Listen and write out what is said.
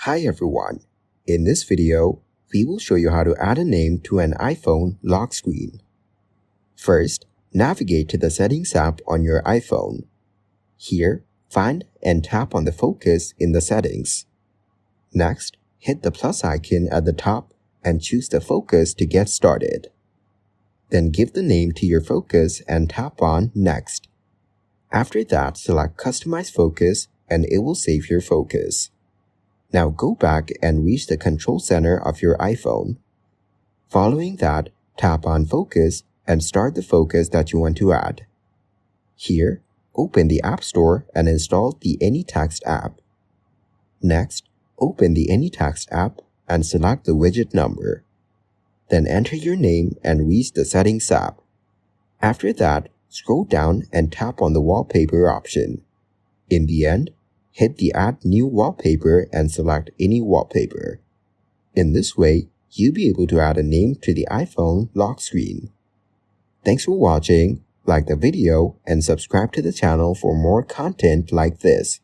Hi everyone. In this video, we will show you how to add a name to an iPhone lock screen. First, navigate to the Settings app on your iPhone. Here, find and tap on the focus in the settings. Next, hit the plus icon at the top and choose the focus to get started. Then give the name to your focus and tap on Next. After that, select Customize Focus and it will save your focus. Now go back and reach the control center of your iPhone. Following that, tap on Focus and start the focus that you want to add. Here, open the App Store and install the AnyText app. Next, open the AnyText app and select the widget number. Then enter your name and reach the Settings app. After that, scroll down and tap on the Wallpaper option. In the end, hit the Add New Wallpaper and select any wallpaper. In this way, you'll be able to add a name to the iPhone lock screen. Thanks for watching, like the video, and subscribe to the channel for more content like this.